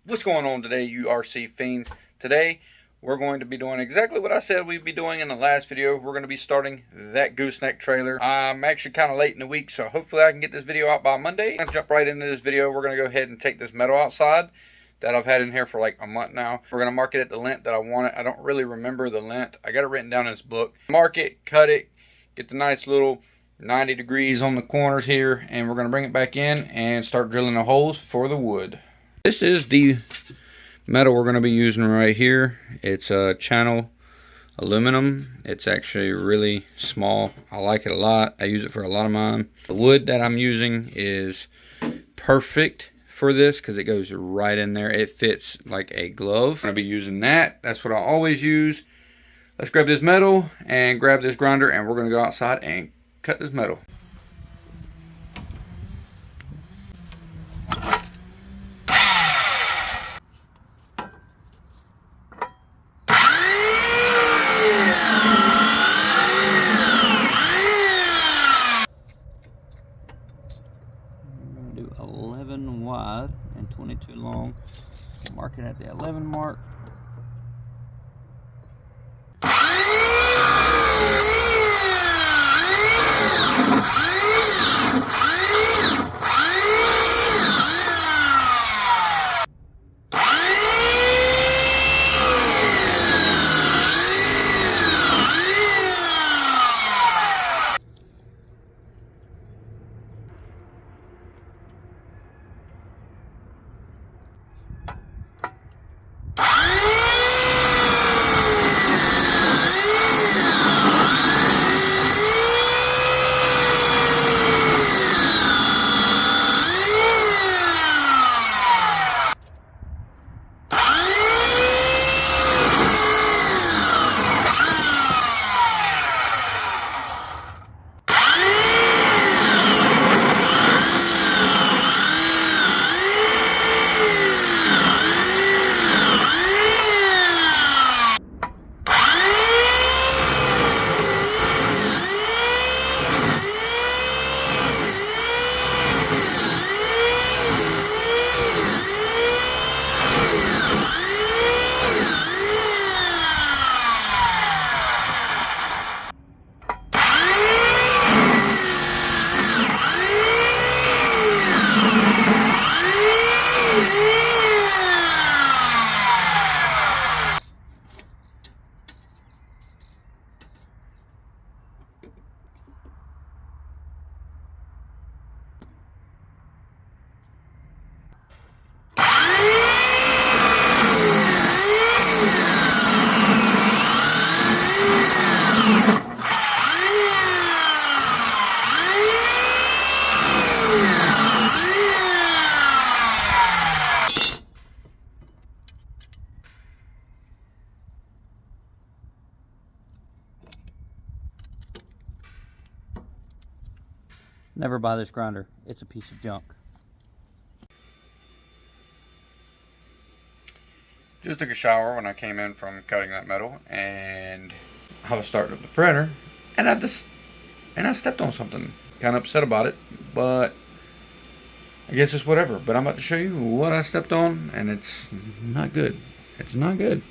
What's going on today, you RC fiends? Today, we're going to be doing exactly what I said we'd be doing in the last video. We're going to be starting that gooseneck trailer. I'm actually kind of late in the week, so hopefully I can get this video out by Monday. Let's jump right into this video. We're going to go ahead and take this metal outside that I've had in here for like a month now. We're going to mark it at the length that I want it. I don't really remember the length. I got it written down in this book. Mark it, cut it, get the nice little 90 degrees on the corners here, and we're going to bring it back in and start drilling the holes for the wood. This is the metal we're going to be using right here. It's a channel aluminum. It's actually really small. I like it a lot. I use it for a lot of mine. The wood that I'm using is perfect for this because it goes right in there. It fits like a glove. I'm going to be using that. That's what I always use. Let's grab this metal and grab this grinder, and we're going to go outside and cut this metal. Do 11 wide and 22 long. Mark it at the 11 mark. Never buy this grinder. It's a piece of junk. Just took a shower when I came in from cutting that metal, and I was starting up the printer, and I stepped on something. Kind of upset about it, but I guess it's whatever. But I'm about to show you what I stepped on, and it's not good. It's not good.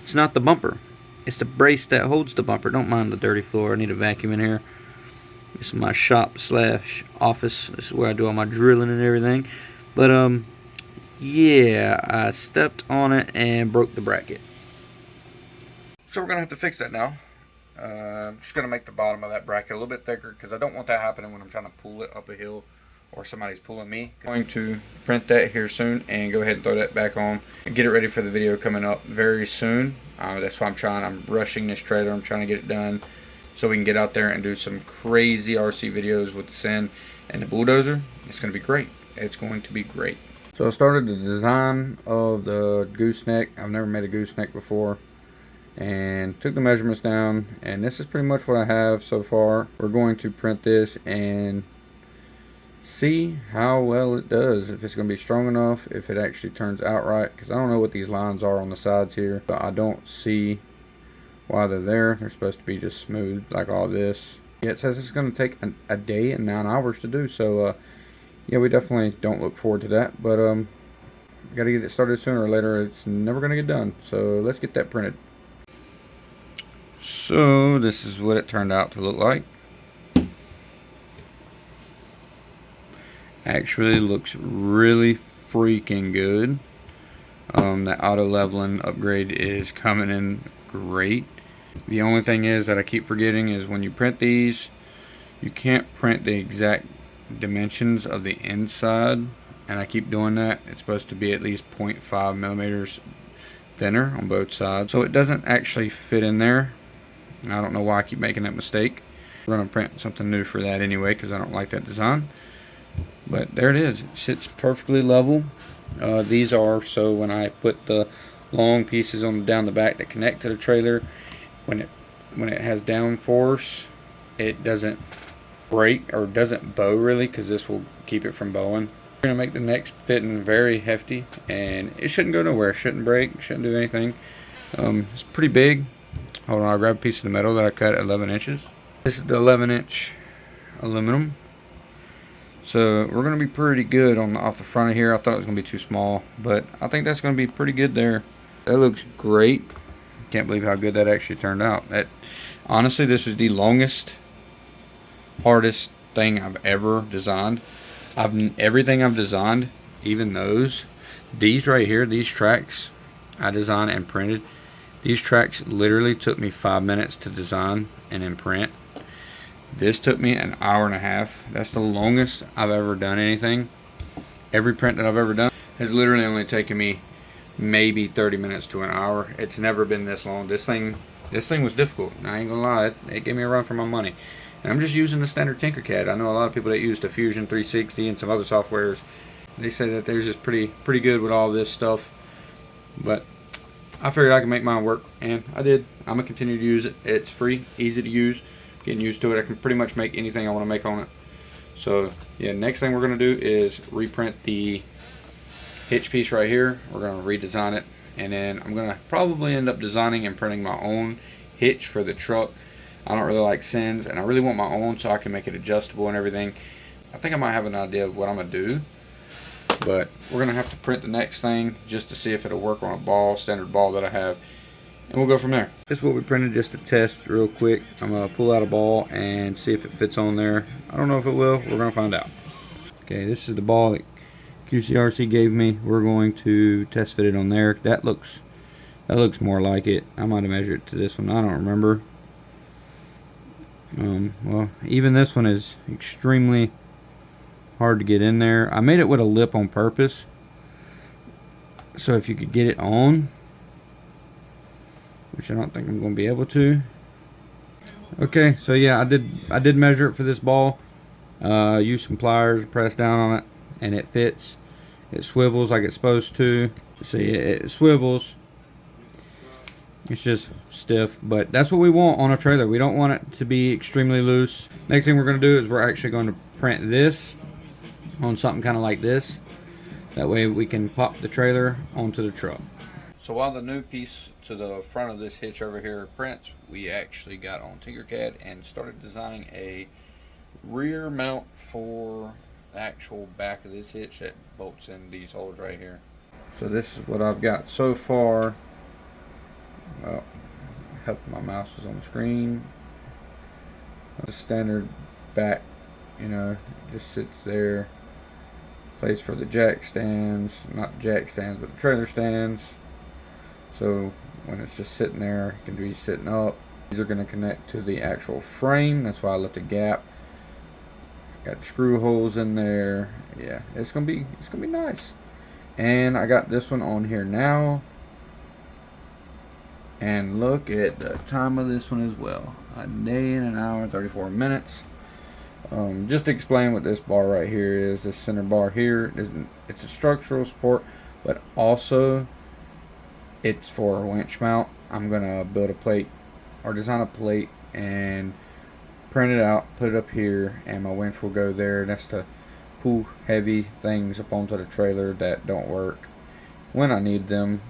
It's not the bumper. It's the brace that holds the bumper. Don't mind the dirty floor. I need a vacuum in here. This is my shop / office. This is where I do all my drilling and everything. But yeah, I stepped on it and broke the bracket. So we're gonna have to fix that now. I'm just gonna make the bottom of that bracket a little bit thicker because I don't want that happening when I'm trying to pull it up a hill or somebody's pulling me. I'm going to print that here soon and go ahead and throw that back on and get it ready for the video coming up very soon. That's why I'm rushing this trailer. I'm trying to get it done so we can get out there and do some crazy RC videos with the sand and the bulldozer. It's going to be great. It's going to be great. So I started the design of the gooseneck. I've never made a gooseneck before, and took the measurements down, and this is pretty much what I have so far. We're going to print this and see how well it does, if it's going to be strong enough, if it actually turns out right, because I don't know what these lines are on the sides here, but I don't see why they're there. They're supposed to be just smooth like all this. Yeah, it says it's going to take a day and 9 hours to do, so yeah, we definitely don't look forward to that, but Got to get it started sooner or later. It's never going to get done. So let's get that printed. So this is what it turned out to look like. Actually looks really freaking good. That auto leveling upgrade is coming in great. The only thing is that I keep forgetting is when you print these, you can't print the exact dimensions of the inside, and I keep doing that. It's supposed to be at least 0.5 millimeters thinner on both sides, so it doesn't actually fit in there. I don't know why I keep making that mistake. We're going to print something new for that anyway because I don't like that design. But there it is. It sits perfectly level. These are so when I put the long pieces on down the back that connect to the trailer, when it has down force, it doesn't break or doesn't bow really, because this will keep it from bowing. We're gonna make the next fitting very hefty, and it shouldn't go nowhere. Shouldn't break. Shouldn't do anything. It's pretty big. Hold on, I'll grab a piece of the metal that I cut at 11 inches. This is the 11-inch aluminum. So we're going to be pretty good off the front of here. I thought it was going to be too small, but I think that's going to be pretty good there. That looks great. Can't believe how good that actually turned out. Honestly, this is the longest, hardest thing I've ever designed. Everything I've designed, even these right here, these tracks I designed and printed. These tracks literally took me 5 minutes to design and then print. This took me an hour and a half. That's the longest I've ever done anything. Every print that I've ever done has literally only taken me maybe 30 minutes to an hour. It's never been this long. This thing was difficult. I ain't gonna lie, it gave me a run for my money. And I'm just using the standard Tinkercad. I know a lot of people that use the Fusion 360 and some other softwares. They say that they're just pretty good with all this stuff. But I figured I could make mine work, and I did. I'm gonna continue to use it. It's free, easy to use. Getting used to it. I can pretty much make anything I want to make on it. So yeah, next thing we're going to do is reprint the hitch piece right here. We're going to redesign it, and then I'm going to probably end up designing and printing my own hitch for the truck. I don't really like sends, and I really want my own so I can make it adjustable and everything. I think I might have an idea of what I'm going to do, but we're going to have to print the next thing just to see if it'll work on a standard ball that I have. And we'll go from there. This is what we printed just to test real quick. I'm going to pull out a ball and see if it fits on there. I don't know if it will. We're going to find out. Okay, this is the ball that QCRC gave me. We're going to test fit it on there. That looks more like it. I might have measured it to this one. I don't remember. Well, even this one is extremely hard to get in there. I made it with a lip on purpose, so if you could get it on, which I don't think I'm going to be able to. Okay, so yeah, I did measure it for this ball. Use some pliers, press down on it, and it fits. It swivels like it's supposed to. See, it swivels. It's just stiff, but that's what we want on a trailer. We don't want it to be extremely loose. Next thing we're going to do is we're actually going to print this on something kind of like this. That way we can pop the trailer onto the truck. So while the new piece to the front of this hitch over here prints, we actually got on Tinkercad and started designing a rear mount for the actual back of this hitch that bolts in these holes right here. So this is what I've got so far. Well, I hope my mouse is on the screen. The standard back, just sits there. Place for the jack stands, not jack stands, but the trailer stands. So when it's just sitting there, it can be sitting up. These are going to connect to the actual frame. That's why I left a gap. Got screw holes in there. Yeah, it's gonna be nice. And I got this one on here now. And look at the time of this one as well. A day and an hour and 34 minutes. Just to explain what this bar right here is, this center bar here, it's a structural support, but also it's for a winch mount. I'm gonna build a plate or design a plate and print it out, put it up here, and my winch will go there. That's to pull heavy things up onto the trailer that don't work when I need them.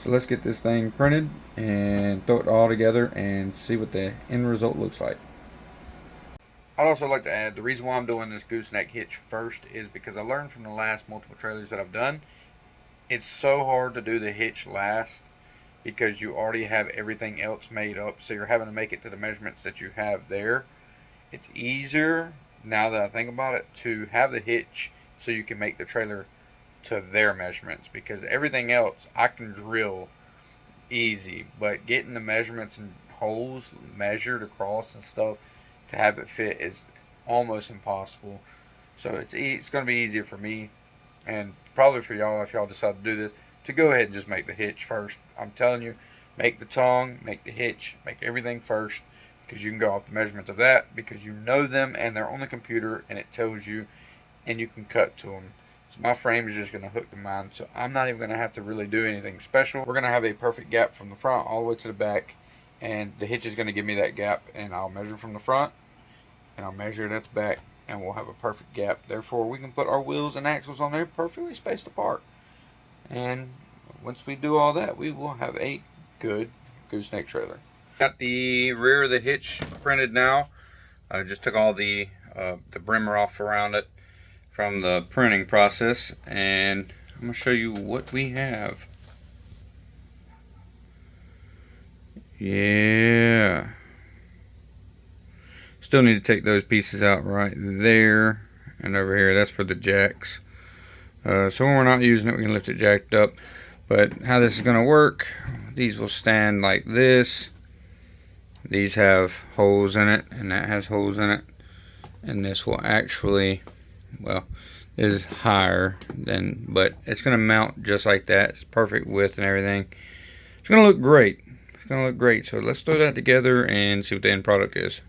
So let's get this thing printed and throw it all together and see what the end result looks like. I'd also like to add, the reason why I'm doing this gooseneck hitch first is because I learned from the last multiple trailers that I've done, It's so hard to do the hitch last because you already have everything else made up, so you're having to make it to the measurements that you have there. It's easier, now that I think about it, to have the hitch so you can make the trailer to their measurements, because everything else I can drill easy, but getting the measurements and holes measured across and stuff to have it fit is almost impossible. So it's going to be easier for me, and probably for y'all, if y'all decide to do this, to go ahead and just make the hitch first. I'm telling you, make the tongue, make the hitch, make everything first, because you can go off the measurements of that, because you know them and they're on the computer and it tells you, and you can cut to them. So my frame is just going to hook to mine, so I'm not even going to have to really do anything special. We're going to have a perfect gap from the front all the way to the back, and the hitch is going to give me that gap, and I'll measure from the front and I'll measure it at the back, and we'll have a perfect gap. Therefore, we can put our wheels and axles on there perfectly spaced apart. And once we do all that, we will have a good gooseneck trailer. Got the rear of the hitch printed now. I just took all the brimmer off around it from the printing process, and I'm going to show you what we have. Yeah. Still need to take those pieces out right there and over here. That's for the jacks. So when we're not using it, we can lift it jacked up. But how this is going to work, these will stand like this. These have holes in it, and that has holes in it. And this will actually, well, is higher than, but it's going to mount just like that. It's perfect width and everything. It's going to look great. It's going to look great. So let's throw that together and see what the end product is.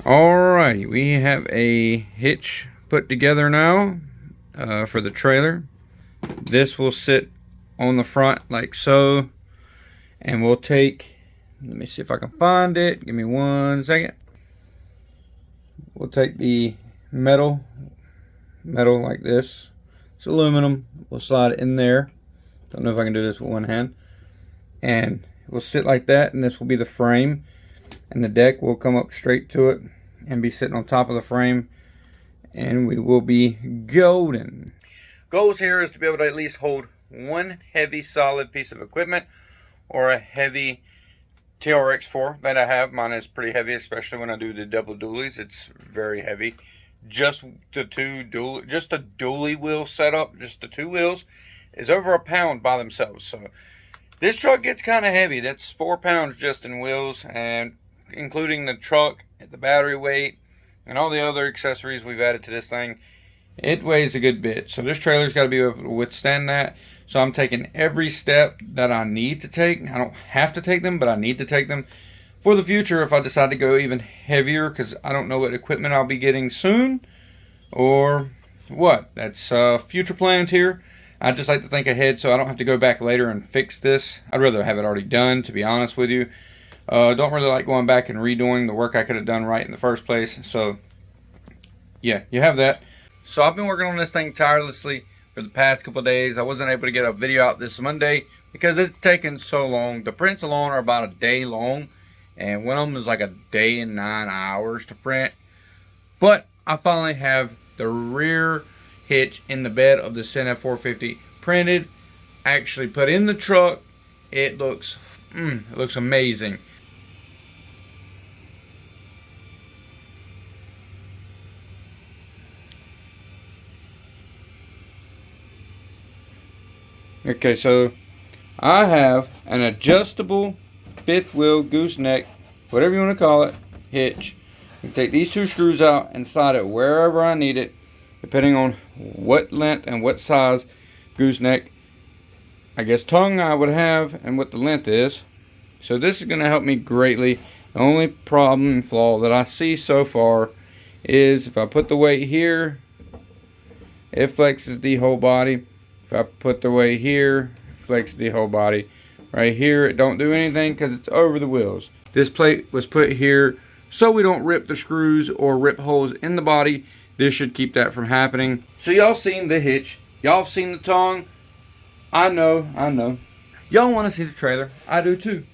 Alrighty, we have a hitch put together now for the trailer. This will sit on the front like so, and we'll take, let me see if I can find it, give me 1 second. We'll take the metal like this. It's aluminum. We'll slide it in there. Don't know if I can do this with one hand. And we'll sit like that, and this will be the frame. And the deck will come up straight to it and be sitting on top of the frame, and we will be golden. Goals here is to be able to at least hold one heavy solid piece of equipment, or a heavy TRX4 that I have. Mine is pretty heavy, especially when I do the double dualies. It's very heavy. Just the dually wheel setup, just the 2 wheels, is over 1 pound by themselves. So this truck gets kind of heavy. That's 4 pounds just in wheels, and including the truck, the battery weight, and all the other accessories we've added to this thing. It weighs a good bit. So this trailer's got to be able to withstand that. So I'm taking every step that I need to take. I don't have to take them, but I need to take them for the future if I decide to go even heavier, because I don't know what equipment I'll be getting soon or what. That's future plans here. I just like to think ahead so I don't have to go back later and fix this. I'd rather have it already done, to be honest with you. Don't really like going back and redoing the work I could have done right in the first place. So yeah, you have that. So I've been working on this thing tirelessly for the past couple of days. I wasn't able to get a video out this Monday because it's taken so long. The prints alone are about a day long, and one of them is like a day and 9 hours to print. But I finally have the rear hitch in the bed of the Cine F450 printed, actually put in the truck. It looks amazing. Okay, so I have an adjustable fifth wheel gooseneck, whatever you want to call it, hitch. You take these two screws out and slide it wherever I need it, depending on what length and what size gooseneck, I guess, tongue I would have and what the length is. So this is going to help me greatly. The only problem and flaw that I see so far is if I put the weight here, it flexes the whole body. If I put the weight here, it flexes the whole body. Right here, it don't do anything because it's over the wheels. This plate was put here so we don't rip the screws or rip holes in the body. This should keep that from happening. So y'all seen the hitch. Y'all seen the tongue. I know. Y'all want to see the trailer. I do too.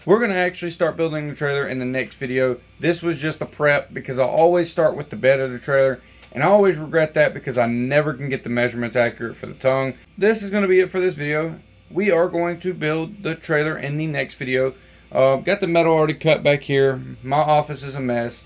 We're going to actually start building the trailer in the next video. This was just a prep because I always start with the bed of the trailer. And I always regret that because I never can get the measurements accurate for the tongue. This is going to be it for this video. We are going to build the trailer in the next video. Got the metal already cut back here. My office is a mess.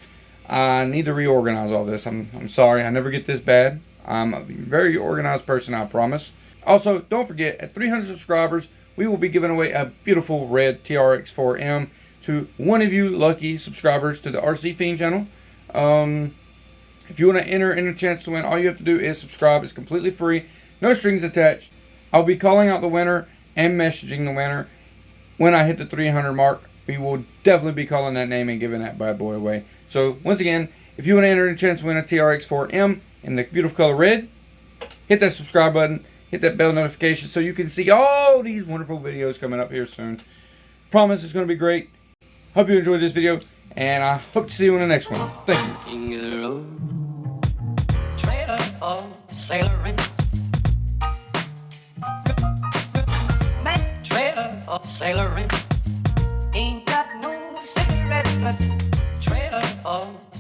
I need to reorganize all this. I'm sorry. I never get this bad. I'm a very organized person, I promise. Also, don't forget, at 300 subscribers, we will be giving away a beautiful red TRX4M to one of you lucky subscribers to the RC Fiend channel. If you want to enter in a chance to win, all you have to do is subscribe. It's completely free. No strings attached. I'll be calling out the winner and messaging the winner. When I hit the 300 mark, we will definitely be calling that name and giving that bad boy away. So, once again, if you want to enter in a chance to win a TRX4M in the beautiful color red, hit that subscribe button. Hit that bell notification so you can see all these wonderful videos coming up here soon. Promise it's going to be great. Hope you enjoyed this video, and I hope to see you in the next one. Thank you. Trailer for sailoring. That trailer for sailoring. Ain't got no cigarettes, but trailer for